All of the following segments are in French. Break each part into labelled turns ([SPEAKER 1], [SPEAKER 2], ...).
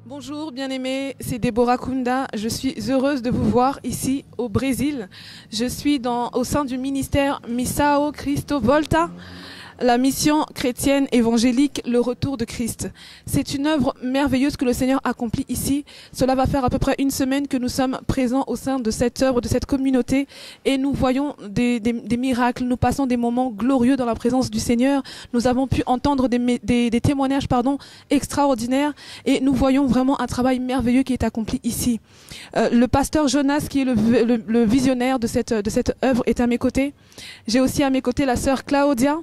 [SPEAKER 1] Bonjour bien-aimés, c'est Deborah Kunda. Je suis heureuse de vous voir ici au Brésil. Je suis au sein du ministère Missão Cristo Volta, la mission chrétienne évangélique, le retour de Christ. C'est une œuvre merveilleuse que le Seigneur accomplit ici. Cela va faire à peu près une semaine que nous sommes présents au sein de cette œuvre, de cette communauté, et nous voyons des miracles, nous passons des moments glorieux dans la présence du Seigneur. Nous avons pu entendre des témoignages extraordinaires, et nous voyons vraiment un travail merveilleux qui est accompli ici. Le pasteur Jonas, qui est le visionnaire de cette œuvre, est à mes côtés. J'ai aussi à mes côtés la sœur Claudia.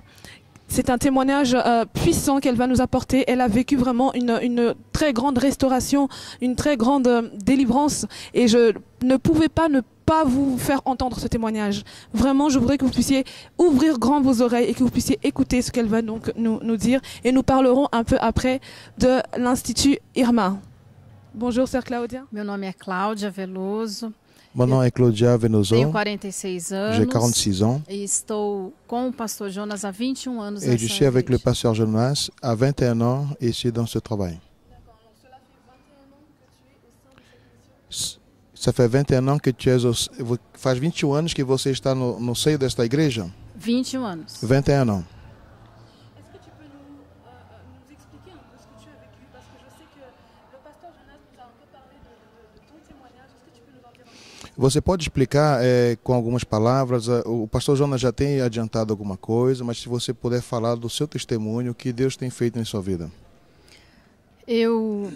[SPEAKER 1] C'est un témoignage puissant qu'elle va nous apporter. Elle a vécu vraiment une très grande restauration, une très grande délivrance. Et je ne pouvais pas ne pas vous faire entendre ce témoignage. Vraiment, je voudrais que vous puissiez ouvrir grand vos oreilles et que vous puissiez écouter ce qu'elle va donc nous dire. Et nous parlerons un peu après de l'Institut Irma. Bonjour, sœur Claudia.
[SPEAKER 2] Meu nome é Cláudia Veloso.
[SPEAKER 3] Mon nom est Claudia Venoso.
[SPEAKER 2] Tenho 46 anos.
[SPEAKER 3] J'ai 46 ans.
[SPEAKER 2] E estou com o pastor Jonas há 21 anos.
[SPEAKER 3] Et je suis avec le pasteur Jonas à 21 ans ici dans ce travail. Ça fait 21 ans que tu es faz 21 anos que você está no seio desta igreja?
[SPEAKER 2] 21 anos.
[SPEAKER 3] 21 ans. Você pode explicar com algumas palavras? O pastor Jonas já tem adiantado alguma coisa, mas se você puder falar do seu testemunho, o que Deus tem feito em sua vida.
[SPEAKER 2] Eu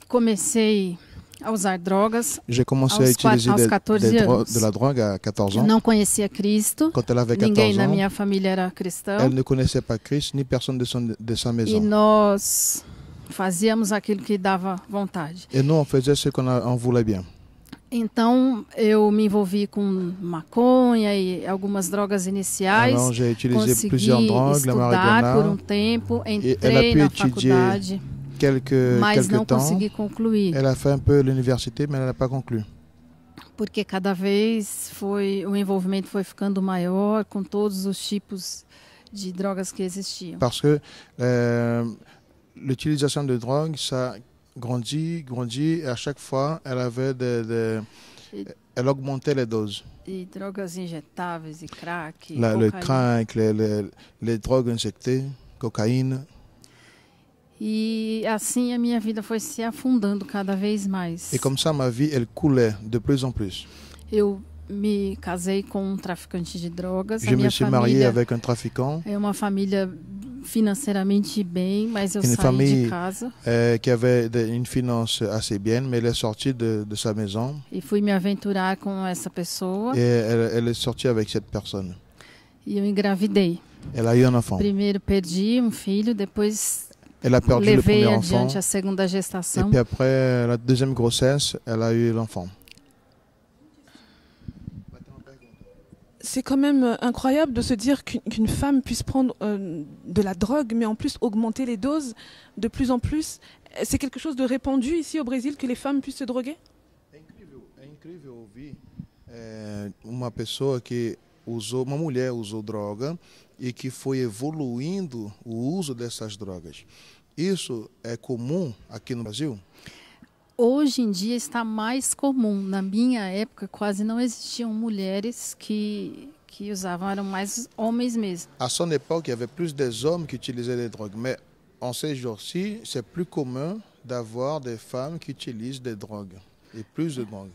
[SPEAKER 2] comecei a usar drogas
[SPEAKER 3] aos
[SPEAKER 2] 14 anos.
[SPEAKER 3] de la drogue à 14 ans.
[SPEAKER 2] Eu não conhecia Cristo.
[SPEAKER 3] Quand elle avait 14
[SPEAKER 2] Ninguém na
[SPEAKER 3] ans,
[SPEAKER 2] minha família era cristão.
[SPEAKER 3] elle ne connaissait pas Christ ni personne de sa maison.
[SPEAKER 2] E nós fazíamos aquilo que dava vontade.
[SPEAKER 3] Et nous, on faisait ce qu'on voulait bien.
[SPEAKER 2] Então, eu me envolvi com maconha e algumas drogas iniciais.
[SPEAKER 3] Alors, j'ai utilisé
[SPEAKER 2] Consegui
[SPEAKER 3] drogues, la
[SPEAKER 2] estudar por
[SPEAKER 3] marijuana.
[SPEAKER 2] tempo,
[SPEAKER 3] Et
[SPEAKER 2] entrei
[SPEAKER 3] elle a
[SPEAKER 2] na
[SPEAKER 3] pu étudier
[SPEAKER 2] faculdade, mas não
[SPEAKER 3] quelques temps.
[SPEAKER 2] consegui concluir.
[SPEAKER 3] Elle a fait un peu l'université, mais elle n'a pas conclu.
[SPEAKER 2] Porque cada vez o envolvimento foi ficando maior com todos os tipos de drogas que existiam.
[SPEAKER 3] Parce que l'utilisation de drogue, ça grandit, et à chaque fois, elle avait elle augmentait les doses.
[SPEAKER 2] E drogas injetáveis, e crack,
[SPEAKER 3] Le
[SPEAKER 2] cocaína.
[SPEAKER 3] crack, les drogues injectées, cocaïne.
[SPEAKER 2] E assim a minha vida foi se afundando cada vez mais.
[SPEAKER 3] Et comme ça, ma vie, elle coulait de plus en plus.
[SPEAKER 2] Eu me casei com um traficante de drogas.
[SPEAKER 3] Je me suis marié avec un trafiquant.
[SPEAKER 2] É uma família financeiramente bem, mas eu
[SPEAKER 3] Une
[SPEAKER 2] saí
[SPEAKER 3] famille
[SPEAKER 2] de casa
[SPEAKER 3] qui avait une finance assez bien, mais elle est sortie de sa maison
[SPEAKER 2] e fui me aventurar com essa pessoa
[SPEAKER 3] et elle est sortie avec cette personne.
[SPEAKER 2] e eu engravidei.
[SPEAKER 3] Elle a eu un enfant.
[SPEAKER 2] Primeiro perdi um filho, depois
[SPEAKER 3] Elle a perdu le
[SPEAKER 2] levei
[SPEAKER 3] premier enfant.
[SPEAKER 2] adiante a segunda
[SPEAKER 3] Et
[SPEAKER 2] gestação.
[SPEAKER 3] puis après la deuxième grossesse, elle a eu l'enfant.
[SPEAKER 1] C'est quand même incroyable de se dire qu'une femme puisse prendre de la drogue, mais en plus augmenter les doses de plus en plus. C'est quelque chose de répandu ici au Brésil que les femmes puissent se droguer?
[SPEAKER 3] É incrível ouvir uma pessoa uma mulher usou droga e que foi evoluindo o uso dessas drogas. Isso é comum aqui no Brasil?
[SPEAKER 2] Hoje em dia está mais comum. Na minha época quase não existiam mulheres que usavam, eram mais homens mesmo.
[SPEAKER 3] À son époque, il y avait plus des hommes qui utilisaient des drogues, mais en ces jours-ci, c'est plus commun d'avoir des femmes qui utilisent des drogues et plus de drogues.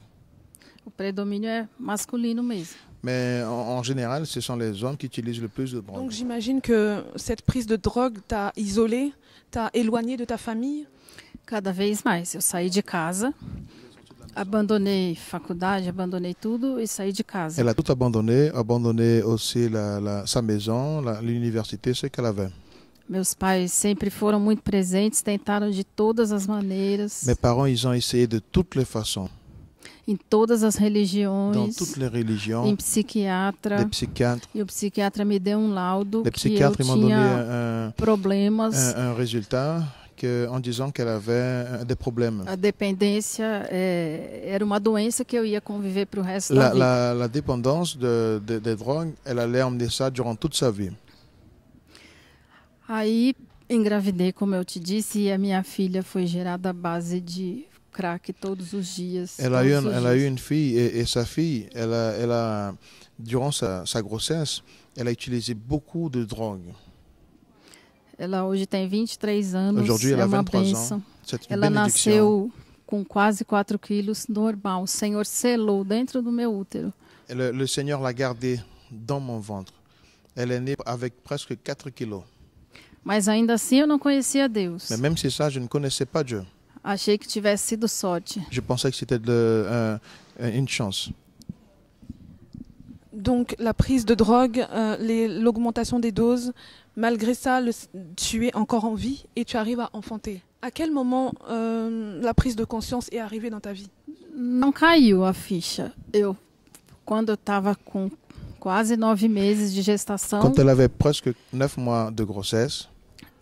[SPEAKER 2] O predomínio é masculino mesmo.
[SPEAKER 3] Mais en général, ce sont les hommes qui utilisent le plus de drogue.
[SPEAKER 1] Donc j'imagine que cette prise de drogue t'a isolé, t'a éloigné de ta famille.
[SPEAKER 2] Cada vez mais. Eu saí de casa, abandonei faculdade, abandonei tudo e saí de casa.
[SPEAKER 3] Elle a tout abandonné aussi sa maison, l'université, ce qu'elle avait.
[SPEAKER 2] Meus pais sempre foram muito presentes, tentaram de todas as maneiras,
[SPEAKER 3] Mes parents, ils ont essayé de toutes les façons,
[SPEAKER 2] em todas as
[SPEAKER 3] dans
[SPEAKER 2] religiões,
[SPEAKER 3] toutes les religions,
[SPEAKER 2] em psiquiatra.
[SPEAKER 3] les psychiatres.
[SPEAKER 2] E o psiquiatra me deu um laudo
[SPEAKER 3] Les
[SPEAKER 2] que eu
[SPEAKER 3] psychiatres m'ont donné
[SPEAKER 2] tinha problemas.
[SPEAKER 3] un résultat en disant qu'elle avait des problèmes.
[SPEAKER 2] A dependência era uma doença que eu ia conviver para o resto da vida.
[SPEAKER 3] La dépendance des drogues, elle allait emmener ça durant toute sa vie.
[SPEAKER 2] Aí engravidei, como eu te disse, e a minha filha foi gerada à base de crack todos os dias.
[SPEAKER 3] Elle a eu une fille et sa fille, durant sa grossesse, elle a utilisé beaucoup de drogue.
[SPEAKER 2] Ela hoje tem 23 anos,
[SPEAKER 3] Aujourd'hui, elle
[SPEAKER 2] é
[SPEAKER 3] a
[SPEAKER 2] uma
[SPEAKER 3] 23 ans.
[SPEAKER 2] bênção.
[SPEAKER 3] C'est une
[SPEAKER 2] Ela
[SPEAKER 3] bénédiction.
[SPEAKER 2] nasceu com quase 4 quilos, normal. O Senhor selou dentro do meu útero.
[SPEAKER 3] Le Seigneur l'a gardée dans mon ventre. Elle est née avec presque 4 kilos.
[SPEAKER 2] Mas ainda assim eu não conhecia Deus.
[SPEAKER 3] Mais même si ça, je ne connaissais pas Dieu.
[SPEAKER 2] Achei que tivesse sido sorte.
[SPEAKER 3] Je pensais que c'était une chance.
[SPEAKER 1] Donc la prise de drogue, l'augmentation des doses, malgré ça, tu es encore en vie et tu arrives à enfanter. À quel moment la prise de conscience est arrivée dans ta vie?
[SPEAKER 2] Não caiu a ficha. Quando eu estava com quase 9 meses de gestação,
[SPEAKER 3] Quand elle avait presque 9 mois de grossesse,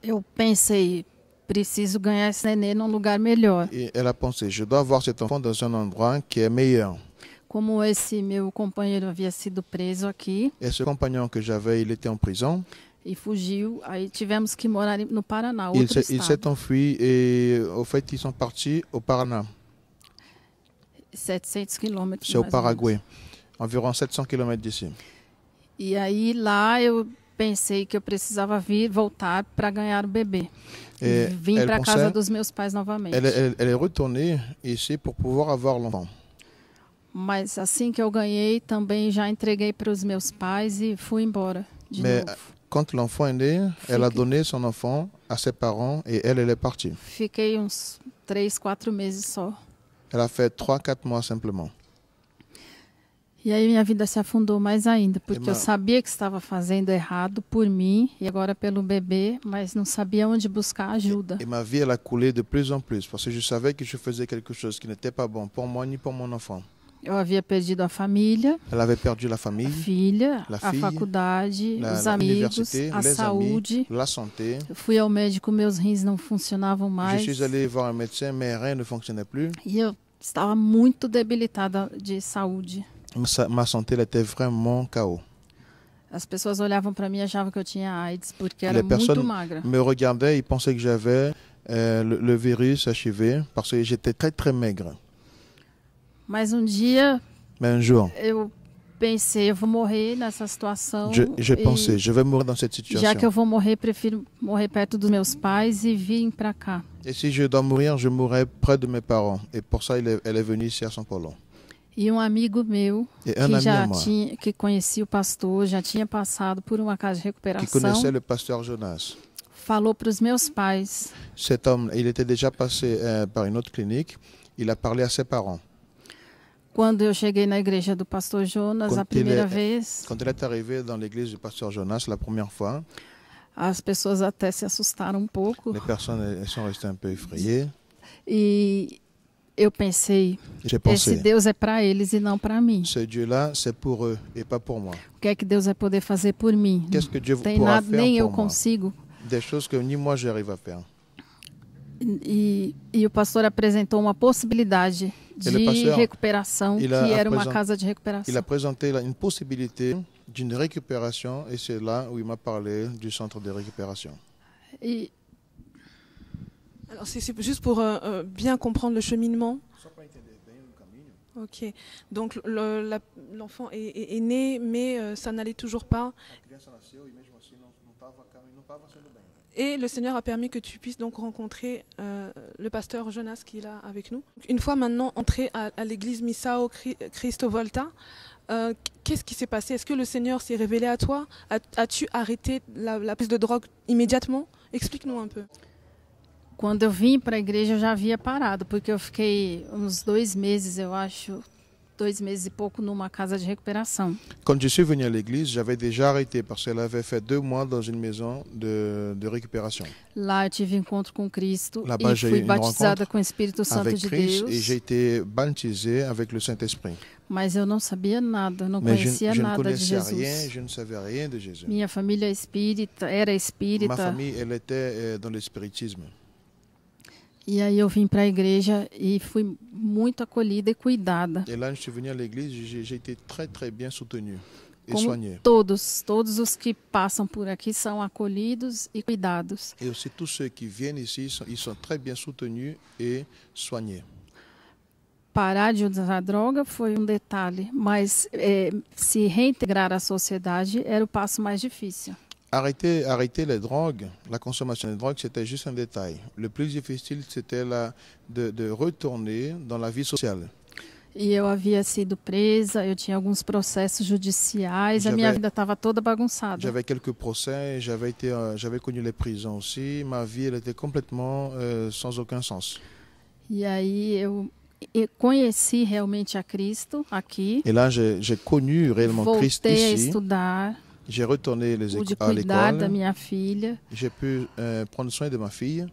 [SPEAKER 2] eu pensei, preciso ganhar esse neném num lugar melhor.
[SPEAKER 3] et elle a pensé, je dois avoir cet enfant dans un endroit qui est meilleur.
[SPEAKER 2] Como esse meu companheiro havia sido preso aqui
[SPEAKER 3] Et ce compagnon que j'avais, il était en prison.
[SPEAKER 2] e fugiu, aí tivemos que morar no Paraná,
[SPEAKER 3] Il
[SPEAKER 2] outro
[SPEAKER 3] s'est
[SPEAKER 2] estado.
[SPEAKER 3] enfui et au fait, ils sont partis au Paraná.
[SPEAKER 2] 700 quilômetros.
[SPEAKER 3] C'est au
[SPEAKER 2] mais mais ou menos.
[SPEAKER 3] Paraguay, environ 700 km d'ici.
[SPEAKER 2] E aí lá eu pensei que eu precisava voltar para ganhar o bebê.
[SPEAKER 3] Et
[SPEAKER 2] Vim
[SPEAKER 3] elle
[SPEAKER 2] para
[SPEAKER 3] pensait-
[SPEAKER 2] casa dos meus pais novamente.
[SPEAKER 3] Elle est retournée ici pour pouvoir avoir l'enfant.
[SPEAKER 2] Mas assim que eu ganhei, também já entreguei para os meus pais e fui embora de
[SPEAKER 3] Mais
[SPEAKER 2] novo.
[SPEAKER 3] quand l'enfant est né, elle a
[SPEAKER 2] Fique-
[SPEAKER 3] donné son enfant à ses parents et elle est partie.
[SPEAKER 2] Fiquei uns 3, 4 meses só.
[SPEAKER 3] Elle a fait 3-4 mois simplement.
[SPEAKER 2] E aí minha vida se afundou mais ainda, porque eu
[SPEAKER 3] Irmã-
[SPEAKER 2] sabia que estava fazendo errado por mim e agora pelo bebê, mas não sabia onde buscar ajuda.
[SPEAKER 3] Et ma vie, elle a coulé de plus en plus parce que je savais que je faisais quelque chose qui n'était pas bon pour moi ni pour mon enfant.
[SPEAKER 2] Eu havia perdido a família,
[SPEAKER 3] Elle avait perdu la
[SPEAKER 2] a
[SPEAKER 3] famille,
[SPEAKER 2] filha,
[SPEAKER 3] La
[SPEAKER 2] a
[SPEAKER 3] fille,
[SPEAKER 2] faculdade, os amigos,
[SPEAKER 3] l'université,
[SPEAKER 2] a
[SPEAKER 3] les
[SPEAKER 2] saúde.
[SPEAKER 3] amis, la santé.
[SPEAKER 2] Fui ao médico, meus rins não funcionavam
[SPEAKER 3] Je
[SPEAKER 2] mais.
[SPEAKER 3] suis allé voir un médecin, mais rien ne fonctionnait plus.
[SPEAKER 2] E eu estava muito debilitada de saúde.
[SPEAKER 3] Ma santé, elle était vraiment KO.
[SPEAKER 2] As pessoas olhavam para mim e achavam que eu tinha AIDS, porque era
[SPEAKER 3] Les personnes
[SPEAKER 2] muito magra.
[SPEAKER 3] me regardaient, ils pensaient que j'avais le virus HIV parce que j'étais très très maigre.
[SPEAKER 2] Mas um dia
[SPEAKER 3] Mais un jour,
[SPEAKER 2] eu pensei, eu vou morrer nessa situação.
[SPEAKER 3] je
[SPEAKER 2] e
[SPEAKER 3] pensais, je vais mourir dans cette
[SPEAKER 2] já
[SPEAKER 3] situation.
[SPEAKER 2] que eu vou morrer, prefiro morrer perto dos meus pais e vir para cá.
[SPEAKER 3] Et si je dois mourir, je mourrai près de mes parents. Et pour ça, elle est venue ici à São Paulo.
[SPEAKER 2] E um amigo meu
[SPEAKER 3] Et un
[SPEAKER 2] que
[SPEAKER 3] ami
[SPEAKER 2] já
[SPEAKER 3] à moi
[SPEAKER 2] que conhecia o pastor, já tinha passado por uma casa de
[SPEAKER 3] qui
[SPEAKER 2] recuperação,
[SPEAKER 3] connaissait le pasteur Jonas.
[SPEAKER 2] falou para os meus pais.
[SPEAKER 3] Cet homme, il était déjà passé par une autre clinique. Il a parlé à ses parents.
[SPEAKER 2] Quando eu cheguei na igreja do pastor Jonas
[SPEAKER 3] Quando
[SPEAKER 2] a primeira
[SPEAKER 3] ele-
[SPEAKER 2] vez,
[SPEAKER 3] Quand elle est arrivée dans l'église du pasteur Jonas la première fois,
[SPEAKER 2] as pessoas até se assustaram um pouco.
[SPEAKER 3] les personnes elles sont restées un peu effrayées.
[SPEAKER 2] E eu pensei,
[SPEAKER 3] J'ai
[SPEAKER 2] esse
[SPEAKER 3] pensé,
[SPEAKER 2] Deus é para eles e não para mim.
[SPEAKER 3] ce Dieu-là, c'est pour eux et pas pour moi.
[SPEAKER 2] O que é que Deus vai poder fazer por mim?
[SPEAKER 3] Qu'est-ce que Dieu
[SPEAKER 2] Não tem
[SPEAKER 3] pourra
[SPEAKER 2] nada,
[SPEAKER 3] faire
[SPEAKER 2] nem eu
[SPEAKER 3] pour moi?
[SPEAKER 2] consigo.
[SPEAKER 3] Des choses que ni moi j'arrive à faire.
[SPEAKER 2] E o pastor apresentou uma possibilidade de
[SPEAKER 3] Ele pastor,
[SPEAKER 2] recuperação, que
[SPEAKER 3] ele a-
[SPEAKER 2] era uma
[SPEAKER 3] apresent-
[SPEAKER 2] casa de
[SPEAKER 3] Il
[SPEAKER 2] recuperação.
[SPEAKER 3] a présenté une possibilité d'une récupération et c'est là où il m'a parlé du centre de récupération.
[SPEAKER 2] E
[SPEAKER 1] Alors c'est juste pour bien comprendre le cheminement. Ok, donc l'enfant est né, mais ça n'allait toujours pas. Et le Seigneur a permis que tu puisses donc rencontrer le pasteur Jonas qui est là avec nous. Une fois maintenant entré à l'église Missao Cristo Volta, qu'est-ce qui s'est passé? Est-ce que le Seigneur s'est révélé à toi? As-tu arrêté la prise de drogue immédiatement? Explique-nous un peu.
[SPEAKER 2] quando eu vim para a igreja, eu já havia parado, porque eu fiquei uns 2 meses, eu acho, 2 meses e pouco, numa casa de recuperação.
[SPEAKER 3] Quand je suis venu à l'église, j'avais déjà arrêté parce qu'elle avait fait 2 mois dans une maison de récupération
[SPEAKER 2] Lá eu tive encontro com Cristo
[SPEAKER 3] Là-bas,
[SPEAKER 2] e
[SPEAKER 3] j'ai eu
[SPEAKER 2] fui
[SPEAKER 3] une
[SPEAKER 2] batizada com o Espírito Santo
[SPEAKER 3] avec
[SPEAKER 2] de
[SPEAKER 3] Christ et
[SPEAKER 2] Deus,
[SPEAKER 3] j'ai été baptisé avec le Saint-Esprit.
[SPEAKER 2] mas eu não sabia nada, não
[SPEAKER 3] Mais
[SPEAKER 2] conhecia
[SPEAKER 3] je ne
[SPEAKER 2] nada de
[SPEAKER 3] connaissais rien,
[SPEAKER 2] Jesus.
[SPEAKER 3] je ne savais rien de Jésus.
[SPEAKER 2] Minha família é espírita, era
[SPEAKER 3] Ma
[SPEAKER 2] espírita,
[SPEAKER 3] famille, elle était dans l'espiritisme.
[SPEAKER 2] e aí eu vim para a igreja e fui muito acolhida e cuidada.
[SPEAKER 3] Et là, je suis venu à l'église, j'ai été très très bien soutenu. et
[SPEAKER 2] Como
[SPEAKER 3] soignés.
[SPEAKER 2] todos os que passam por aqui são acolhidos e cuidados.
[SPEAKER 3] Et aussi tous ceux qui viennent ici, ils sont très bien soutenus et soignés.
[SPEAKER 2] Parar de usar droga foi um detalhe, mas se reintegrar à sociedade era o passo mais difícil.
[SPEAKER 3] Arrêter les drogues, la consommation de drogues, c'était juste un détail. Le plus difficile, c'était de retourner dans la vie sociale.
[SPEAKER 2] E eu havia sido presa, eu tinha alguns processos judiciais, a minha vida estava toda bagunçada.
[SPEAKER 3] J'avais quelques procès, j'avais connu les prisons aussi. Ma vie, elle était complètement sans aucun sens.
[SPEAKER 2] E aí eu conheci realmente a Cristo aqui.
[SPEAKER 3] Et là, j'ai connu réellement Christ
[SPEAKER 2] Voltei a
[SPEAKER 3] ici.
[SPEAKER 2] estudar,
[SPEAKER 3] J'ai retourné
[SPEAKER 2] pude
[SPEAKER 3] à
[SPEAKER 2] cuidar da
[SPEAKER 3] l'école.
[SPEAKER 2] minha filha
[SPEAKER 3] J'ai pu prendre soin de ma fille.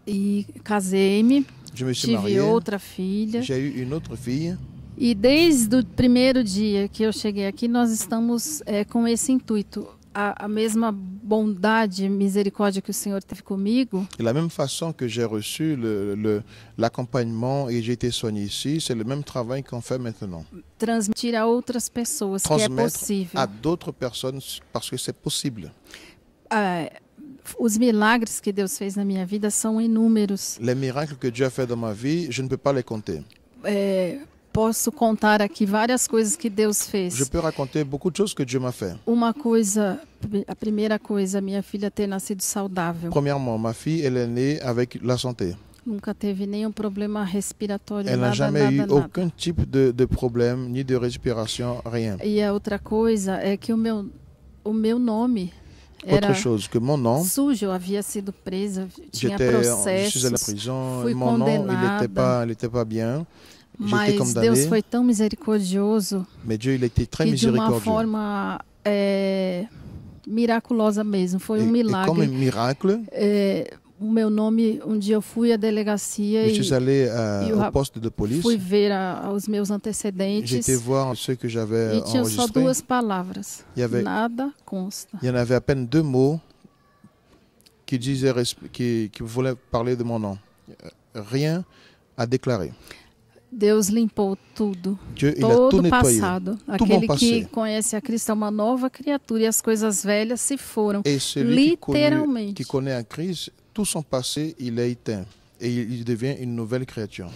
[SPEAKER 2] e casei-me.
[SPEAKER 3] Je me suis
[SPEAKER 2] Tive
[SPEAKER 3] marié.
[SPEAKER 2] outra filha.
[SPEAKER 3] J'ai eu une autre fille.
[SPEAKER 2] E desde o primeiro dia que eu cheguei aqui, nós estamos com esse intuito. A mesma bondade e misericórdia que o Senhor teve comigo.
[SPEAKER 3] De la même façon que j'ai reçu l'accompagnement et j'ai été soigné ici, c'est le même travail qu'on fait maintenant.
[SPEAKER 2] Transmitir a outras pessoas que é possível.
[SPEAKER 3] À d'autres personnes parce que c'est possible.
[SPEAKER 2] Os milagres que Deus fez na minha vida são inúmeros.
[SPEAKER 3] Les miracles que Dieu a fait dans ma vie, je ne peux pas les compter.
[SPEAKER 2] Posso contar aqui várias coisas que Deus fez.
[SPEAKER 3] Je peux raconter beaucoup de choses que Dieu m'a fait.
[SPEAKER 2] Uma coisa, a primeira coisa, minha filha ter nascido saudável.
[SPEAKER 3] Premièrement, ma fille, elle est née avec la santé.
[SPEAKER 2] Nunca teve nenhum problema respiratório,
[SPEAKER 3] Elle n'a
[SPEAKER 2] nada,
[SPEAKER 3] jamais
[SPEAKER 2] nada,
[SPEAKER 3] eu
[SPEAKER 2] nada.
[SPEAKER 3] aucun type de problème, ni de respiration, rien.
[SPEAKER 2] E a outra coisa é que o meu nome
[SPEAKER 3] Autre
[SPEAKER 2] era
[SPEAKER 3] chose, que mon nom,
[SPEAKER 2] sujo, eu havia sido presa, tinha
[SPEAKER 3] je suis à la
[SPEAKER 2] processos,
[SPEAKER 3] prison,
[SPEAKER 2] fui
[SPEAKER 3] mon nom,
[SPEAKER 2] condenada.
[SPEAKER 3] il n'était pas bien. J'étais
[SPEAKER 2] Mas Deus
[SPEAKER 3] condamné,
[SPEAKER 2] foi tão misericordioso
[SPEAKER 3] mais Dieu, il était très
[SPEAKER 2] que de uma
[SPEAKER 3] miséricordieux.
[SPEAKER 2] forma miraculosa mesmo, foi um
[SPEAKER 3] Et comme un
[SPEAKER 2] milagre.
[SPEAKER 3] miracle,
[SPEAKER 2] O meu nome, um dia eu fui à delegacia
[SPEAKER 3] je suis allé au poste de police.
[SPEAKER 2] fui ver os meus
[SPEAKER 3] J'ai
[SPEAKER 2] antecedentes
[SPEAKER 3] été voir ceux que j'avais
[SPEAKER 2] e tinha só
[SPEAKER 3] enregistrés.
[SPEAKER 2] duas palavras.
[SPEAKER 3] Il y avait-
[SPEAKER 2] Nada consta.
[SPEAKER 3] Il y en avait à peine 2 mots qui voulaient parler de mon nom. Rien à déclarer.
[SPEAKER 2] Deus limpou tudo.
[SPEAKER 3] Dieu, il a tout
[SPEAKER 2] Todo
[SPEAKER 3] nettoyé.
[SPEAKER 2] passado.
[SPEAKER 3] mon
[SPEAKER 2] Aquele
[SPEAKER 3] passé.
[SPEAKER 2] que conhece a Cristo é uma nova criatura e as coisas velhas se foram.
[SPEAKER 3] Et celui
[SPEAKER 2] Literalmente.
[SPEAKER 3] qui connaît un Christ, tout son passé, il est éteint. Et il devient une nouvelle créature.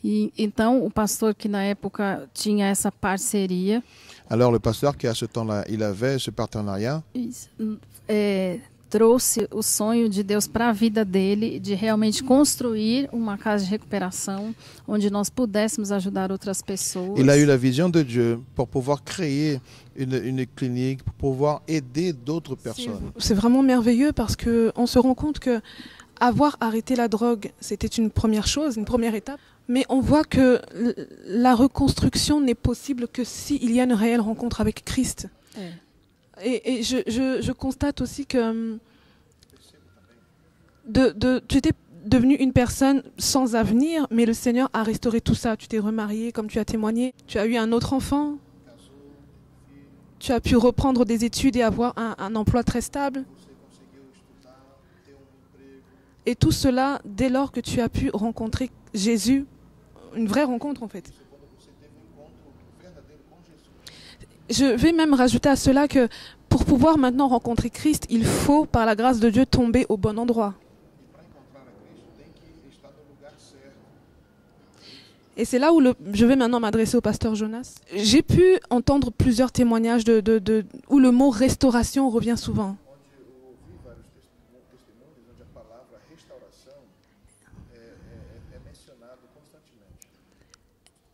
[SPEAKER 2] E então o pastor que na época tinha essa parceria
[SPEAKER 3] Alors le pasteur qui à ce temps-là, il avait ce partenariat,
[SPEAKER 2] trouxe o sonho de Deus para a vida dele de realmente construir uma casa de recuperação onde nós pudéssemos ajudar outras pessoas.
[SPEAKER 3] il a eu la vision de Dieu pour pouvoir créer une clinique, pour pouvoir aider d'autres personnes.
[SPEAKER 1] C'est vraiment merveilleux parce qu'on se rend compte que avoir arrêté la drogue, c'était une première chose, une première étape. Mais on voit que la reconstruction n'est possible que s'il y a une réelle rencontre avec Christ. Et je constate aussi que tu étais devenue une personne sans avenir, mais le Seigneur a restauré tout ça. Tu t'es remarié, comme tu as témoigné. Tu as eu un autre enfant. Tu as pu reprendre des études et avoir un emploi très stable. Et tout cela dès lors que tu as pu rencontrer Jésus, une vraie rencontre en fait. Je vais même rajouter à cela que pour pouvoir maintenant rencontrer Christ, il faut, par la grâce de Dieu, tomber au bon endroit. Et c'est là où je vais maintenant m'adresser au pasteur Jonas. J'ai pu entendre plusieurs témoignages où le mot restauration revient souvent.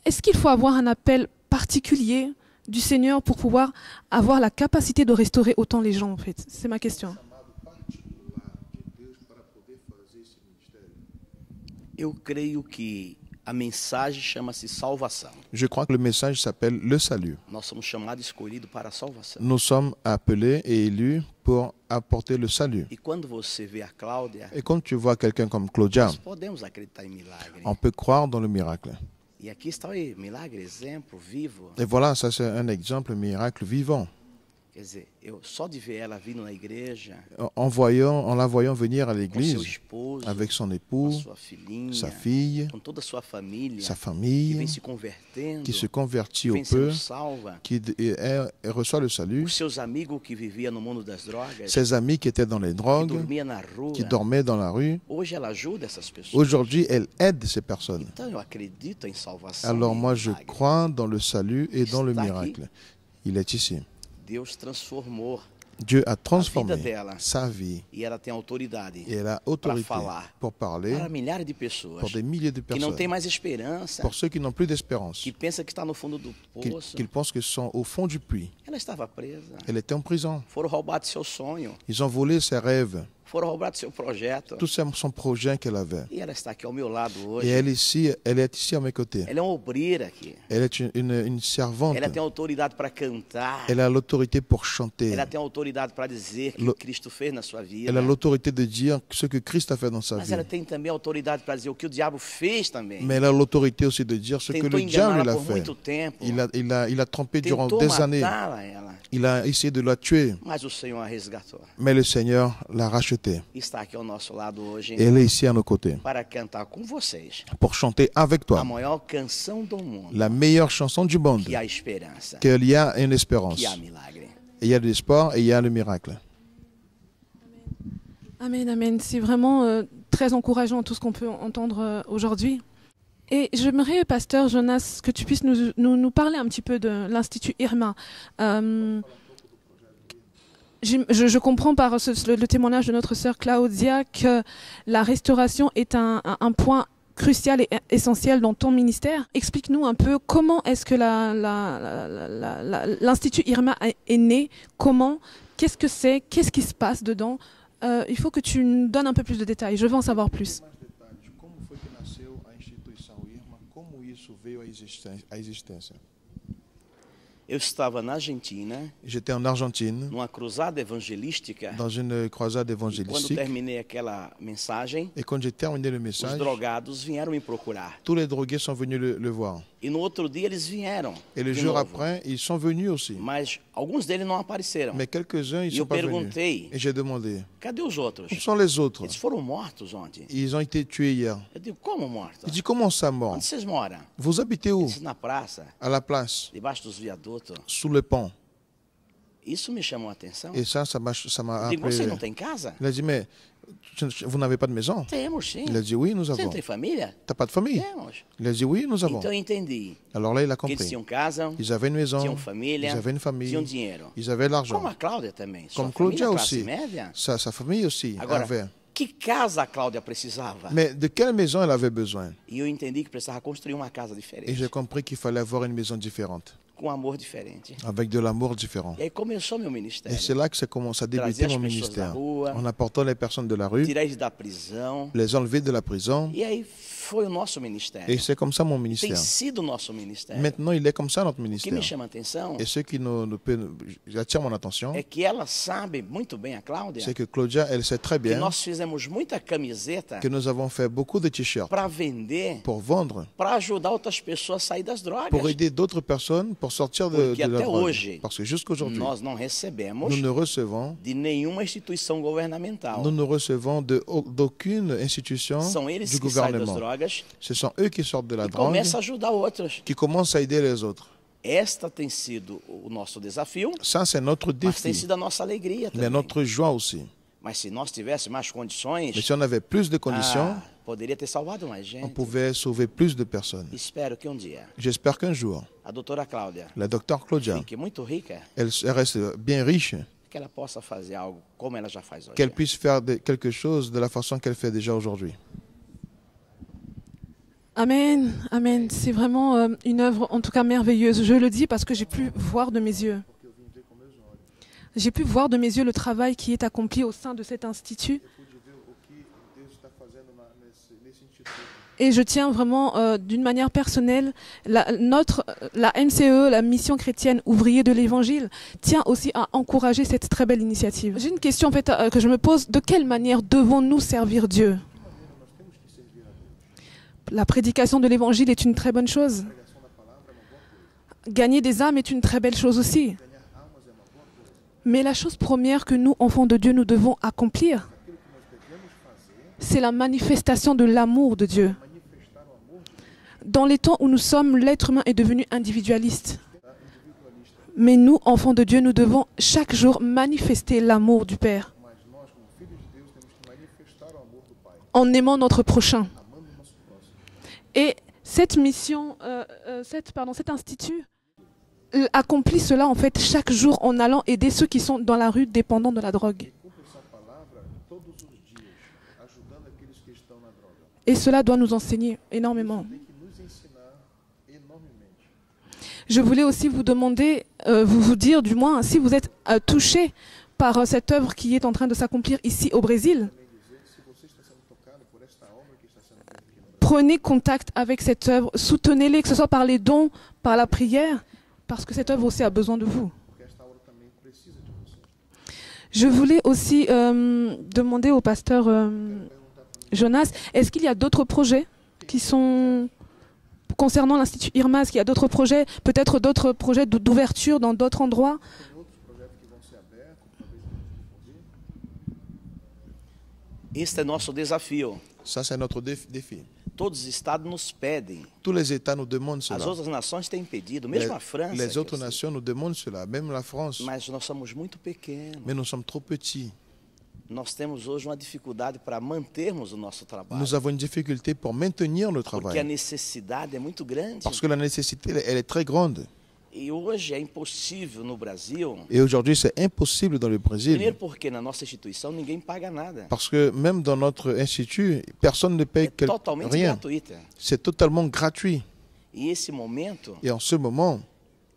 [SPEAKER 1] Est-ce qu'il faut avoir un appel particulier du Seigneur pour pouvoir avoir la capacité de restaurer autant les gens en fait? C'est ma question.
[SPEAKER 4] Eu creio que a mensagem chama-se salvação.
[SPEAKER 3] Je crois que le message s'appelle le salut.
[SPEAKER 4] Nós somos chamados e escolhidos para a salvação.
[SPEAKER 3] Nous sommes appelés et élus pour apporter le salut.
[SPEAKER 4] E quando você vê a Cláudia,
[SPEAKER 3] Et quand tu vois quelqu'un comme Claudia,
[SPEAKER 4] nós podemos acreditar em milagre.
[SPEAKER 3] on peut croire dans le miracle.
[SPEAKER 4] E aqui está o milagre, exemplo vivo.
[SPEAKER 3] Et voilà, ça c'est un exemple miracle vivant.
[SPEAKER 4] Quer dizer, só de ver ela vindo na igreja,
[SPEAKER 3] En la voyant venir à
[SPEAKER 4] com seu
[SPEAKER 3] l'église,
[SPEAKER 4] esposo,
[SPEAKER 3] avec son
[SPEAKER 4] com a
[SPEAKER 3] époux,
[SPEAKER 4] sua filhinha,
[SPEAKER 3] sa fille,
[SPEAKER 4] com toda a sua família,
[SPEAKER 3] sa
[SPEAKER 4] que
[SPEAKER 3] famille,
[SPEAKER 4] vem se convertendo,
[SPEAKER 3] qui se convertit
[SPEAKER 4] que
[SPEAKER 3] au
[SPEAKER 4] vem
[SPEAKER 3] peu,
[SPEAKER 4] sendo salva,
[SPEAKER 3] reçoit le salut,
[SPEAKER 4] os seus amigos que viviam no mundo das drogas,
[SPEAKER 3] ses amis qui étaient dans les
[SPEAKER 4] que
[SPEAKER 3] drogues,
[SPEAKER 4] dormia na rua,
[SPEAKER 3] qui dormaient dans la rue,
[SPEAKER 4] hoje ela ajuda essas pessoas.
[SPEAKER 3] aujourd'hui, elle aide ces personnes.
[SPEAKER 4] Então eu acredito em salvação.
[SPEAKER 3] Alors
[SPEAKER 4] e em
[SPEAKER 3] moi, je
[SPEAKER 4] milagre.
[SPEAKER 3] crois dans le salut et dans le
[SPEAKER 4] Está aqui.
[SPEAKER 3] miracle. Il est ici.
[SPEAKER 4] Deus transformou
[SPEAKER 3] Dieu a transformé
[SPEAKER 4] dela.
[SPEAKER 3] sa vie
[SPEAKER 4] e ela tem autoridade
[SPEAKER 3] et elle a autorité
[SPEAKER 4] falar
[SPEAKER 3] pour parler
[SPEAKER 4] para milhares de pessoas
[SPEAKER 3] pour des milliers de
[SPEAKER 4] que não
[SPEAKER 3] personnes,
[SPEAKER 4] têm mais esperança,
[SPEAKER 3] pour ceux qui n'ont plus d'espérance,
[SPEAKER 4] que pensam que está no fundo do poço.
[SPEAKER 3] qu'ils pensent qu'ils sont au fond du puits.
[SPEAKER 4] Ela estava presa.
[SPEAKER 3] Elle était en prison.
[SPEAKER 4] Foram roubados seu sonho,
[SPEAKER 3] Ils ont volé ses rêves,
[SPEAKER 4] foram roubados seu projeto.
[SPEAKER 3] tout son projet qu'elle avait.
[SPEAKER 4] E ela está aqui ao meu lado hoje.
[SPEAKER 3] Et elle est ici à mes côtés.
[SPEAKER 4] Ela é uma obreira aqui.
[SPEAKER 3] Elle est une servante.
[SPEAKER 4] Ela tem autoridade para cantar.
[SPEAKER 3] Elle a l'autorité pour chanter.
[SPEAKER 4] Ela tem autoridade para dizer que
[SPEAKER 3] Lo-
[SPEAKER 4] Cristo fez na sua vida.
[SPEAKER 3] Elle a l'autorité de dire ce que Christ a fait dans sa
[SPEAKER 4] Mas
[SPEAKER 3] vie.
[SPEAKER 4] ela tem também autoridade para dizer o que o diabo fez também.
[SPEAKER 3] Mais elle a l'autorité aussi de dire ce que
[SPEAKER 4] Tentou
[SPEAKER 3] le diable
[SPEAKER 4] enganá-la
[SPEAKER 3] a
[SPEAKER 4] por
[SPEAKER 3] fait.
[SPEAKER 4] muito tempo.
[SPEAKER 3] Il a trompé durant
[SPEAKER 4] Tentou
[SPEAKER 3] des années.
[SPEAKER 4] matá-la, ela.
[SPEAKER 3] Il a essayé de la tuer.
[SPEAKER 4] Mas o Senhor a resgatou.
[SPEAKER 3] Mais le Seigneur l'a rachetée.
[SPEAKER 4] Está aqui ao nosso lado hoje
[SPEAKER 3] Et elle est ici à nos côtés
[SPEAKER 4] para cantar com vocês
[SPEAKER 3] pour chanter avec
[SPEAKER 4] a
[SPEAKER 3] toi
[SPEAKER 4] maior canção do mundo,
[SPEAKER 3] la meilleure chanson du monde.
[SPEAKER 4] que há esperança,
[SPEAKER 3] Qu'il y a une espérance.
[SPEAKER 4] que há milagre.
[SPEAKER 3] Il y a de l'espoir et il y a le miracle.
[SPEAKER 1] Amen, amen. C'est vraiment très encourageant tout ce qu'on peut entendre aujourd'hui. Et j'aimerais, pasteur Jonas, que tu puisses nous parler un petit peu de l'Institut Irma. Je comprends par le témoignage de notre sœur Claudia que la restauration est un point crucial et essentiel dans ton ministère. Explique-nous un peu comment est-ce que l'Institut Irma est né, comment, qu'est-ce que c'est, qu'est-ce qui se passe dedans. Il faut que tu nous donnes un peu plus de détails, je veux en savoir plus.
[SPEAKER 3] Como foi que nasceu a instituição Irma? Como isso veio à existência?
[SPEAKER 4] Eu estava na Argentina,
[SPEAKER 3] J'étais en Argentine,
[SPEAKER 4] numa cruzada evangelística,
[SPEAKER 3] dans une croisade
[SPEAKER 4] e quando
[SPEAKER 3] évangélistique.
[SPEAKER 4] terminei aquela mensagem,
[SPEAKER 3] Et quand j'ai terminé le
[SPEAKER 4] os
[SPEAKER 3] message,
[SPEAKER 4] drogados vieram me procurar.
[SPEAKER 3] tous les drogués sont venus le voir.
[SPEAKER 4] E no outro dia eles vieram.
[SPEAKER 3] Et le
[SPEAKER 4] de
[SPEAKER 3] jour
[SPEAKER 4] novo.
[SPEAKER 3] après, ils sont venus aussi.
[SPEAKER 4] Mas alguns deles não apareceram.
[SPEAKER 3] Mais quelques-uns, ils
[SPEAKER 4] E
[SPEAKER 3] ne
[SPEAKER 4] eu
[SPEAKER 3] sont pas venus.
[SPEAKER 4] perguntei,
[SPEAKER 3] Et j'ai demandé,
[SPEAKER 4] cadê os outros?
[SPEAKER 3] où sont les autres?
[SPEAKER 4] Eles foram mortos ontem.
[SPEAKER 3] Ils ont été tués hier.
[SPEAKER 4] Eu digo, como mortos?
[SPEAKER 3] Il dit, comment ça mort?
[SPEAKER 4] Onde vocês moram?
[SPEAKER 3] Vous habitez où?
[SPEAKER 4] Disse, na praça,
[SPEAKER 3] À la place,
[SPEAKER 4] debaixo dos viadutos.
[SPEAKER 3] sous le pont.
[SPEAKER 4] Isso me chamou a atenção.
[SPEAKER 3] Et ça m'a
[SPEAKER 4] Eu digo,
[SPEAKER 3] appelé.
[SPEAKER 4] você não tem casa?
[SPEAKER 3] Il a dit, mais vous n'avez pas de maison?
[SPEAKER 4] Temos, sim.
[SPEAKER 3] Il a dit, oui, nous
[SPEAKER 4] Você não
[SPEAKER 3] avons.
[SPEAKER 4] tem família?
[SPEAKER 3] T'as pas de famille?
[SPEAKER 4] Temos.
[SPEAKER 3] Il a dit, oui, nous avons.
[SPEAKER 4] Então eu entendi
[SPEAKER 3] Alors là, il a
[SPEAKER 4] que eles
[SPEAKER 3] compris.
[SPEAKER 4] tinham casa,
[SPEAKER 3] Ils avaient une maison,
[SPEAKER 4] tinham família,
[SPEAKER 3] ils avaient une famille,
[SPEAKER 4] tinham dinheiro.
[SPEAKER 3] ils avaient de l'argent.
[SPEAKER 4] Como a Cláudia também. Sua
[SPEAKER 3] Comme
[SPEAKER 4] família
[SPEAKER 3] Claudia
[SPEAKER 4] classe
[SPEAKER 3] aussi.
[SPEAKER 4] média.
[SPEAKER 3] Sa famille aussi
[SPEAKER 4] Agora,
[SPEAKER 3] avait.
[SPEAKER 4] que casa a Cláudia precisava?
[SPEAKER 3] Mais de quelle maison elle avait besoin?
[SPEAKER 4] E eu entendi que precisava construir uma casa
[SPEAKER 3] Et
[SPEAKER 4] diferente,
[SPEAKER 3] j'ai compris qu'il fallait avoir une maison différente,
[SPEAKER 4] com amor diferente.
[SPEAKER 3] avec de l'amour différent.
[SPEAKER 4] E aí começou meu
[SPEAKER 3] Et
[SPEAKER 4] ministério.
[SPEAKER 3] c'est là que ça commence à débuter
[SPEAKER 4] Trazer as
[SPEAKER 3] mon
[SPEAKER 4] pessoas da
[SPEAKER 3] ministère.
[SPEAKER 4] rua,
[SPEAKER 3] En apportant les personnes de la rue,
[SPEAKER 4] tirar eles da prisão.
[SPEAKER 3] les enlever de la prison.
[SPEAKER 4] E aí foi o nosso
[SPEAKER 3] Et
[SPEAKER 4] ministério.
[SPEAKER 3] c'est comme ça mon
[SPEAKER 4] Tem
[SPEAKER 3] ministère.
[SPEAKER 4] sido o nosso ministério.
[SPEAKER 3] Maintenant, il est comme ça notre
[SPEAKER 4] O que
[SPEAKER 3] ministère.
[SPEAKER 4] me chama a atenção
[SPEAKER 3] Et ce qui attire mon attention,
[SPEAKER 4] é que ela sabe muito bem, a Cláudia,
[SPEAKER 3] c'est que Claudia, elle sait très
[SPEAKER 4] que
[SPEAKER 3] bien
[SPEAKER 4] nós fizemos muita camiseta
[SPEAKER 3] que nous avons fait beaucoup de t-shirts
[SPEAKER 4] para vender,
[SPEAKER 3] pour vendre,
[SPEAKER 4] para ajudar outras pessoas a sair das drogas.
[SPEAKER 3] pour aider d'autres personnes pour sortir de
[SPEAKER 4] Porque
[SPEAKER 3] la
[SPEAKER 4] até
[SPEAKER 3] drogue.
[SPEAKER 4] hoje,
[SPEAKER 3] Parce que jusqu'aujourd'hui,
[SPEAKER 4] nós não recebemos
[SPEAKER 3] nous ne recevons
[SPEAKER 4] de nenhuma instituição governamental.
[SPEAKER 3] Nous ne recevons d'aucune institution
[SPEAKER 4] São eles
[SPEAKER 3] du
[SPEAKER 4] que saem das
[SPEAKER 3] gouvernement.
[SPEAKER 4] drogas
[SPEAKER 3] Ce sont eux qui sortent de la
[SPEAKER 4] e
[SPEAKER 3] drogue,
[SPEAKER 4] começam a ajudar outros.
[SPEAKER 3] qui commencent à aider les autres.
[SPEAKER 4] Esta tem sido o nosso desafio,
[SPEAKER 3] Ça, c'est notre
[SPEAKER 4] mas tem
[SPEAKER 3] défi,
[SPEAKER 4] sido a nossa alegria
[SPEAKER 3] mais
[SPEAKER 4] também.
[SPEAKER 3] notre joie aussi.
[SPEAKER 4] Mas se nós tivéssemos mais condições,
[SPEAKER 3] Mais si on avait plus de conditions,
[SPEAKER 4] poderia ter salvado mais
[SPEAKER 3] on
[SPEAKER 4] gente.
[SPEAKER 3] pouvait sauver plus de personnes.
[SPEAKER 4] Espero que dia
[SPEAKER 3] J'espère qu'un jour,
[SPEAKER 4] a doutora Cláudia
[SPEAKER 3] la docteure Claudia,
[SPEAKER 4] fique muito rica,
[SPEAKER 3] elle reste bien riche,
[SPEAKER 4] que ela possa fazer algo como ela já faz hoje.
[SPEAKER 3] qu'elle puisse faire quelque chose de la façon qu'elle fait déjà aujourd'hui.
[SPEAKER 1] Amen, amen. C'est vraiment une œuvre en tout cas merveilleuse. Je le dis parce que j'ai pu voir de mes yeux. J'ai pu voir de mes yeux le travail qui est accompli au sein de cet institut. Et je tiens vraiment d'une manière personnelle, la MCE, la Mission chrétienne ouvrier de l'Évangile, tient aussi à encourager cette très belle initiative. J'ai une question en fait que je me pose. De quelle manière devons-nous servir Dieu ? La prédication de l'Évangile est une très bonne chose. Gagner des âmes est une très belle chose aussi. Mais la chose première que nous, enfants de Dieu, nous devons accomplir, c'est la manifestation de l'amour de Dieu. Dans les temps où nous sommes, l'être humain est devenu individualiste. Mais nous, enfants de Dieu, nous devons chaque jour manifester l'amour du Père en aimant notre prochain. Et cette mission, cet institut accomplit cela en fait chaque jour en allant aider ceux qui sont dans la rue dépendants de la drogue. Et cela doit nous enseigner énormément. Je voulais aussi vous demander, vous dire du moins, si vous êtes touché par cette œuvre qui est en train de s'accomplir ici au Brésil. Prenez contact avec cette œuvre, soutenez-les, que ce soit par les dons, par la prière, parce que cette œuvre aussi a besoin de vous. Je voulais aussi demander au pasteur Jonas, est-ce qu'il y a d'autres projets qui sont concernant l'Institut Irma, est-ce qu'il y a d'autres projets, peut-être d'autres projets d'ouverture dans d'autres endroits?
[SPEAKER 4] Este é nosso desafio.
[SPEAKER 3] Ça, c'est notre défi.
[SPEAKER 4] Todos os estados nos pedem.
[SPEAKER 3] Tous les États nous demandent cela.
[SPEAKER 4] As outras nações têm pedido, mesmo a França.
[SPEAKER 3] Les autres nations nous demandent cela, même la France.
[SPEAKER 4] Mas nós somos muito pequenos.
[SPEAKER 3] Mais nous sommes trop petits.
[SPEAKER 4] Nós temos hoje uma dificuldade para mantermos o nosso trabalho.
[SPEAKER 3] Nous avons une difficulté pour maintenir le
[SPEAKER 4] Porque a
[SPEAKER 3] travail.
[SPEAKER 4] necessidade é muito grande.
[SPEAKER 3] Parce que la nécessité, elle est très grande.
[SPEAKER 4] E hoje é impossível no Brasil.
[SPEAKER 3] Et aujourd'hui, c'est impossible dans le Brésil.
[SPEAKER 4] Primeiro porque na nossa instituição ninguém paga nada.
[SPEAKER 3] Parce que même dans notre institut, personne ne paye
[SPEAKER 4] É totalmente
[SPEAKER 3] rien.
[SPEAKER 4] gratuita.
[SPEAKER 3] C'est totalement gratuit.
[SPEAKER 4] E esse momento
[SPEAKER 3] Et en ce moment,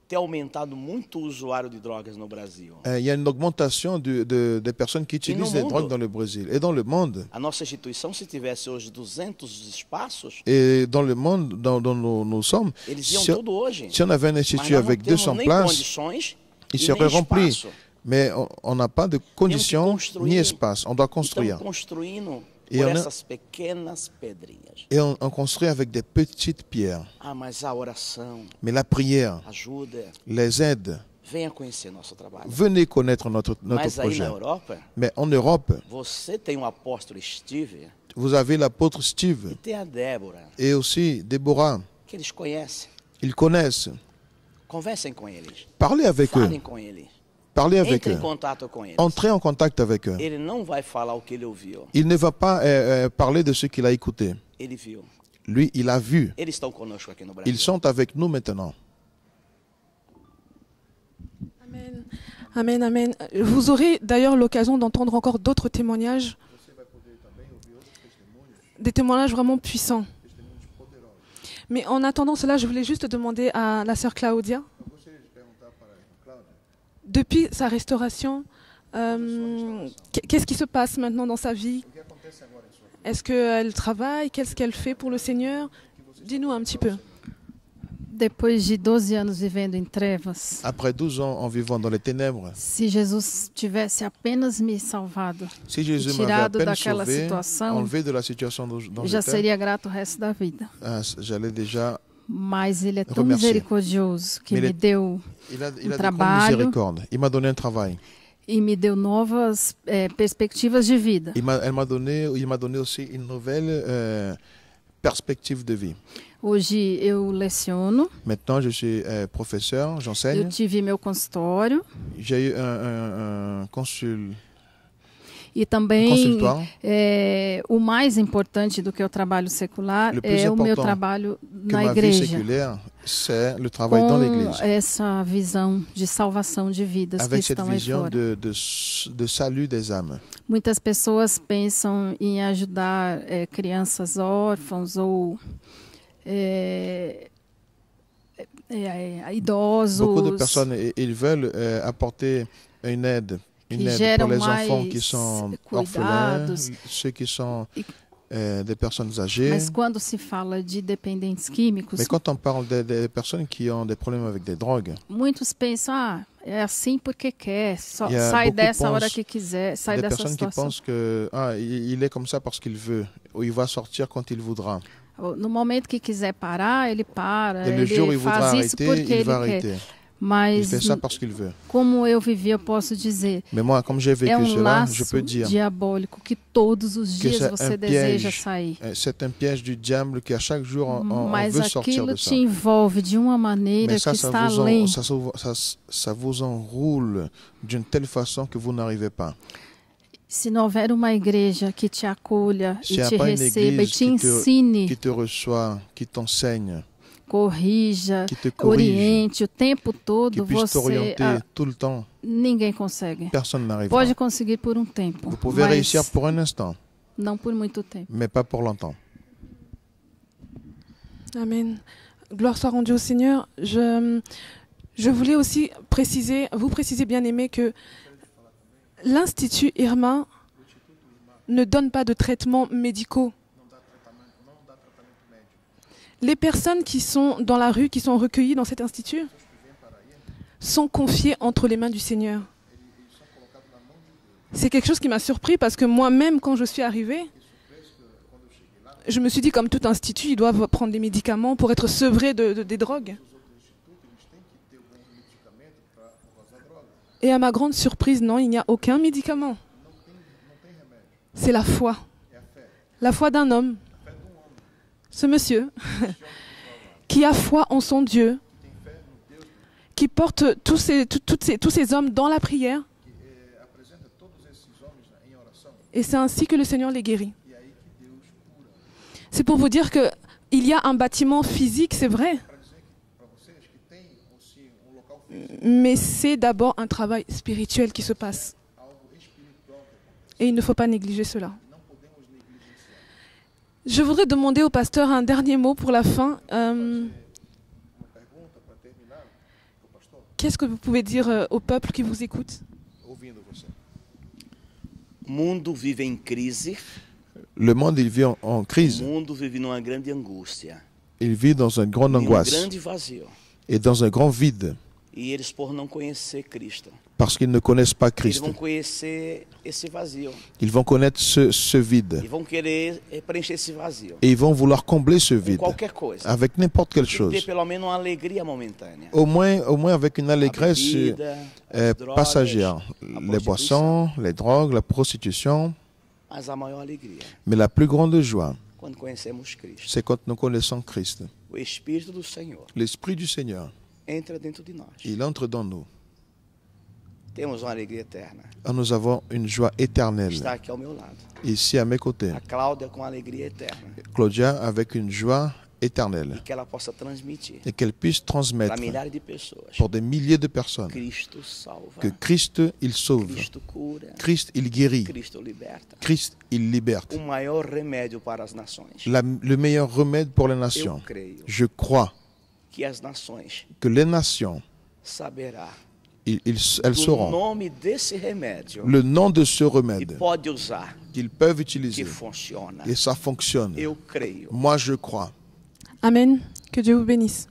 [SPEAKER 4] tem aumentado muito o usuário de drogas no Brasil.
[SPEAKER 3] il y a une augmentation des personnes qui utilisent les drogues dans le Brésil. Et dans le monde,
[SPEAKER 4] A nossa instituição, se tivesse hoje 200 espaços,
[SPEAKER 3] et dans le monde dont nous sommes,
[SPEAKER 4] eles iam
[SPEAKER 3] si,
[SPEAKER 4] tudo hoje.
[SPEAKER 3] si on avait un
[SPEAKER 4] Mas
[SPEAKER 3] institut
[SPEAKER 4] nós não
[SPEAKER 3] avec
[SPEAKER 4] temos
[SPEAKER 3] 200
[SPEAKER 4] nem
[SPEAKER 3] places,
[SPEAKER 4] condições
[SPEAKER 3] il
[SPEAKER 4] e
[SPEAKER 3] serait
[SPEAKER 4] nem
[SPEAKER 3] rempli.
[SPEAKER 4] espaço.
[SPEAKER 3] Mais on n'a pas de conditions
[SPEAKER 4] construire.
[SPEAKER 3] ni espace. On doit construire.
[SPEAKER 4] Estamos construindo
[SPEAKER 3] E
[SPEAKER 4] por
[SPEAKER 3] eu não-
[SPEAKER 4] essas pequenas pedrinhas.
[SPEAKER 3] Et on construit avec des petites pierres.
[SPEAKER 4] Ah, mas a oração
[SPEAKER 3] Mais la prière,
[SPEAKER 4] ajuda.
[SPEAKER 3] les aides,
[SPEAKER 4] Venha conhecer nosso trabalho.
[SPEAKER 3] venez connaître notre
[SPEAKER 4] Mas aí
[SPEAKER 3] projet.
[SPEAKER 4] na Europa,
[SPEAKER 3] Mais en Europe,
[SPEAKER 4] você tem o apóstolo Steve
[SPEAKER 3] vous avez l'apôtre
[SPEAKER 4] e
[SPEAKER 3] Steve
[SPEAKER 4] tem a Débora,
[SPEAKER 3] et aussi Déborah.
[SPEAKER 4] que eles conhecem.
[SPEAKER 3] Ils connaissent.
[SPEAKER 4] Conversem com eles.
[SPEAKER 3] Parlez avec eux.
[SPEAKER 4] Falem com eles.
[SPEAKER 3] Parlez avec
[SPEAKER 4] Entre em
[SPEAKER 3] eux.
[SPEAKER 4] contato com eles.
[SPEAKER 3] Entrez en contact avec eux.
[SPEAKER 4] Ele não vai falar o que ele ouviu.
[SPEAKER 3] Il ne va pas parler de ce qu'il a écouté.
[SPEAKER 4] Ele viu.
[SPEAKER 3] Lui, il a vu.
[SPEAKER 4] Eles estão conosco aqui no Brasil.
[SPEAKER 3] Ils sont avec nous maintenant.
[SPEAKER 1] Amen. Amen, amen. Vous aurez d'ailleurs l'occasion d'entendre encore d'autres témoignages. Des témoignages vraiment puissants. Mais en attendant cela, je voulais juste demander à la sœur Claudia. Depuis sa restauration, qu'est-ce qui se passe maintenant dans sa vie? Est-ce qu'elle travaille? Qu'est-ce qu'elle fait pour le Seigneur? Dis-nous un petit peu.
[SPEAKER 2] Depois de 12 anos vivendo em trevas,
[SPEAKER 3] Après 12 ans en vivant dans les ténèbres,
[SPEAKER 2] se Jesus tivesse apenas me salvado,
[SPEAKER 3] si Jésus m'avait à
[SPEAKER 2] tirado
[SPEAKER 3] peine
[SPEAKER 2] daquela
[SPEAKER 3] sauvé,
[SPEAKER 2] situação,
[SPEAKER 3] enlevé de la situation dont
[SPEAKER 2] eu já
[SPEAKER 3] j'étais,
[SPEAKER 2] seria grato o resto da vida.
[SPEAKER 3] j'allais déjà...
[SPEAKER 2] Mas ele é tão
[SPEAKER 3] Remercier.
[SPEAKER 2] misericordioso que
[SPEAKER 3] Mais
[SPEAKER 2] me
[SPEAKER 3] ele-
[SPEAKER 2] deu
[SPEAKER 3] Il a de grande
[SPEAKER 2] trabalho.
[SPEAKER 3] miséricorde. Il m'a donné un travail.
[SPEAKER 2] e me deu novas perspectivas de vida.
[SPEAKER 3] Il m'a donné aussi une nouvelle perspective de vie.
[SPEAKER 2] Hoje eu leciono,
[SPEAKER 3] Maintenant, je suis professeur,
[SPEAKER 2] eu
[SPEAKER 3] j'enseigne.
[SPEAKER 2] tive meu consultório
[SPEAKER 3] J'ai eu un
[SPEAKER 2] e também
[SPEAKER 3] consultoire.
[SPEAKER 2] o mais importante do que o trabalho secular
[SPEAKER 3] Le plus
[SPEAKER 2] é o meu
[SPEAKER 3] important
[SPEAKER 2] trabalho
[SPEAKER 3] Que
[SPEAKER 2] na
[SPEAKER 3] ma vie
[SPEAKER 2] igreja,
[SPEAKER 3] séculaire, c'est le travail dans
[SPEAKER 2] com
[SPEAKER 3] l'église.
[SPEAKER 2] essa visão de salvação de vidas que
[SPEAKER 3] Avec cette
[SPEAKER 2] estão aí
[SPEAKER 3] vision
[SPEAKER 2] fora.
[SPEAKER 3] de salut des âmes.
[SPEAKER 2] Muitas pessoas pensam em ajudar crianças órfãos ou idosos
[SPEAKER 3] Beaucoup de personnes, ils veulent apporter une aide
[SPEAKER 2] que
[SPEAKER 3] pour
[SPEAKER 2] geram
[SPEAKER 3] les
[SPEAKER 2] mais
[SPEAKER 3] enfants qui sont orphelins,
[SPEAKER 2] cuidados.
[SPEAKER 3] ceux qui sont
[SPEAKER 2] E-
[SPEAKER 3] des personnes âgées.
[SPEAKER 2] Mas quando se fala de dependentes químicos,
[SPEAKER 3] Mais quand on parle des personnes qui ont des problèmes avec des drogues,
[SPEAKER 2] muitos pensam, é assim porque quer, só
[SPEAKER 3] E,
[SPEAKER 2] sai
[SPEAKER 3] beaucoup
[SPEAKER 2] dessa hora
[SPEAKER 3] pensent-
[SPEAKER 2] que quiser, sai
[SPEAKER 3] des
[SPEAKER 2] dessa
[SPEAKER 3] personnes qui
[SPEAKER 2] situação.
[SPEAKER 3] pensent que il est comme ça parce qu'il veut, ou il va sortir quand il voudra.
[SPEAKER 2] No momento que quiser parar, ele para,
[SPEAKER 3] Et le
[SPEAKER 2] ele
[SPEAKER 3] jour où il voudra
[SPEAKER 2] faz isso
[SPEAKER 3] arrêter,
[SPEAKER 2] porque
[SPEAKER 3] il
[SPEAKER 2] ele
[SPEAKER 3] va
[SPEAKER 2] quer.
[SPEAKER 3] arrêter. Il
[SPEAKER 2] Mas
[SPEAKER 3] fait ça parce qu'il veut.
[SPEAKER 2] como eu vivi, eu posso dizer,
[SPEAKER 3] Mais moi, comme j'ai
[SPEAKER 2] é
[SPEAKER 3] vécu cela, je
[SPEAKER 2] laço
[SPEAKER 3] peux dire
[SPEAKER 2] diabólico que todos os
[SPEAKER 3] que
[SPEAKER 2] dias
[SPEAKER 3] c'est
[SPEAKER 2] você
[SPEAKER 3] un
[SPEAKER 2] deseja
[SPEAKER 3] piège.
[SPEAKER 2] sair.
[SPEAKER 3] C'est un piège du diable qui à chaque jour on
[SPEAKER 2] Mas
[SPEAKER 3] veut sortir
[SPEAKER 2] aquilo
[SPEAKER 3] de ça.
[SPEAKER 2] te envolve de uma maneira
[SPEAKER 3] Mais
[SPEAKER 2] que
[SPEAKER 3] ça
[SPEAKER 2] está além.
[SPEAKER 3] ça vous enroule d'une telle façon que vous n'arrivez pas.
[SPEAKER 2] Se não houver uma igreja que te acolha
[SPEAKER 3] S'il
[SPEAKER 2] e
[SPEAKER 3] n'y a
[SPEAKER 2] te
[SPEAKER 3] pas une
[SPEAKER 2] receba e
[SPEAKER 3] église
[SPEAKER 2] te ensine,
[SPEAKER 3] qui te reçoit, qui t'enseigne,
[SPEAKER 2] corrija,
[SPEAKER 3] qui te corrige,
[SPEAKER 2] oriente o tempo
[SPEAKER 3] qui
[SPEAKER 2] todo,
[SPEAKER 3] puisse
[SPEAKER 2] você
[SPEAKER 3] t'orienter tout le temps,
[SPEAKER 2] ninguém consegue.
[SPEAKER 3] personne n'arrivera.
[SPEAKER 2] Pode conseguir por um tempo,
[SPEAKER 3] Vous pouvez
[SPEAKER 2] mas
[SPEAKER 3] réussir pour un instant,
[SPEAKER 2] não por muito tempo.
[SPEAKER 3] mais pas pour longtemps.
[SPEAKER 1] Amen. Gloire soit rendue au Seigneur. Je voulais aussi vous préciser, bien-aimés, que l'Institut Irma ne donne pas de traitements médicaux. Les personnes qui sont dans la rue, qui sont recueillies dans cet institut, sont confiées entre les mains du Seigneur. C'est quelque chose qui m'a surpris parce que moi-même, quand je suis arrivée, je me suis dit, comme tout institut, ils doivent prendre des médicaments pour être sevrés des drogues. Et à ma grande surprise, non, il n'y a aucun médicament. C'est la foi. La foi d'un homme. Ce monsieur qui a foi en son Dieu, qui porte tous ces hommes dans la prière. Et c'est ainsi que le Seigneur les guérit. C'est pour vous dire qu'il y a un bâtiment physique, c'est vrai. Mais c'est d'abord un travail spirituel qui se passe. Et il ne faut pas négliger cela. Je voudrais demander au pasteur un dernier mot pour la fin. Qu'est-ce que vous pouvez dire au peuple qui vous écoute?
[SPEAKER 4] O mundo vive em crise.
[SPEAKER 3] Le monde, il vit en crise.
[SPEAKER 4] O mundo vive numa grande angústia.
[SPEAKER 3] Il vit dans une grande angoisse
[SPEAKER 4] grande vazio.
[SPEAKER 3] et dans un grand vide
[SPEAKER 4] E eles, por não conhecer Cristo,
[SPEAKER 3] parce qu'ils ne connaissent pas
[SPEAKER 4] eles
[SPEAKER 3] Christ.
[SPEAKER 4] vão conhecer esse vazio.
[SPEAKER 3] Ils vont connaître ce vide
[SPEAKER 4] E vão querer preencher esse vazio
[SPEAKER 3] et ils vont vouloir combler ce
[SPEAKER 4] com
[SPEAKER 3] vide
[SPEAKER 4] qualquer coisa.
[SPEAKER 3] avec n'importe quelle
[SPEAKER 4] Tem que
[SPEAKER 3] chose.
[SPEAKER 4] ter pelo menos uma alegria momentânea.
[SPEAKER 3] Au moins avec une
[SPEAKER 4] A
[SPEAKER 3] allégresse
[SPEAKER 4] bebida, as drogas,
[SPEAKER 3] passagère.
[SPEAKER 4] a
[SPEAKER 3] Les boissons, les drogues, la prostitution.
[SPEAKER 4] Mas a maior alegria,
[SPEAKER 3] Mais la plus grande joie,
[SPEAKER 4] quando conhecemos Cristo.
[SPEAKER 3] c'est quand nous connaissons Christ.
[SPEAKER 4] O Espírito do Senhor
[SPEAKER 3] L'Esprit du Seigneur,
[SPEAKER 4] entra dentro de nós.
[SPEAKER 3] il entre dans nous.
[SPEAKER 4] Temos uma alegria eterna.
[SPEAKER 3] Et nous avons une joie éternelle.
[SPEAKER 4] Está aqui ao meu lado.
[SPEAKER 3] Ici à mes côtés.
[SPEAKER 4] A Cláudia com alegria eterna.
[SPEAKER 3] Claudia avec une joie éternelle.
[SPEAKER 4] E que ela possa transmitir
[SPEAKER 3] Et qu'elle puisse
[SPEAKER 4] para
[SPEAKER 3] transmettre
[SPEAKER 4] milhares de pessoas.
[SPEAKER 3] pour des milliers de personnes
[SPEAKER 4] Cristo salva.
[SPEAKER 3] que Christ, il sauve.
[SPEAKER 4] Cristo cura.
[SPEAKER 3] Christ, il guérit.
[SPEAKER 4] Cristo liberta.
[SPEAKER 3] Christ, il liberte.
[SPEAKER 4] O maior remédio para as nações.
[SPEAKER 3] Le meilleur remède pour les
[SPEAKER 4] Eu
[SPEAKER 3] nations.
[SPEAKER 4] creio
[SPEAKER 3] Je crois
[SPEAKER 4] que as nações
[SPEAKER 3] que les nations,
[SPEAKER 4] saberá
[SPEAKER 3] elles
[SPEAKER 4] o
[SPEAKER 3] sauront
[SPEAKER 4] nome desse remédio
[SPEAKER 3] le nom de ce
[SPEAKER 4] que
[SPEAKER 3] remède
[SPEAKER 4] pode usar,
[SPEAKER 3] qu'ils peuvent
[SPEAKER 4] que
[SPEAKER 3] utiliser.
[SPEAKER 4] funciona.
[SPEAKER 3] Et ça fonctionne.
[SPEAKER 4] Eu creio.
[SPEAKER 3] Moi, je crois.
[SPEAKER 1] Amen. Que Dieu vous bénisse.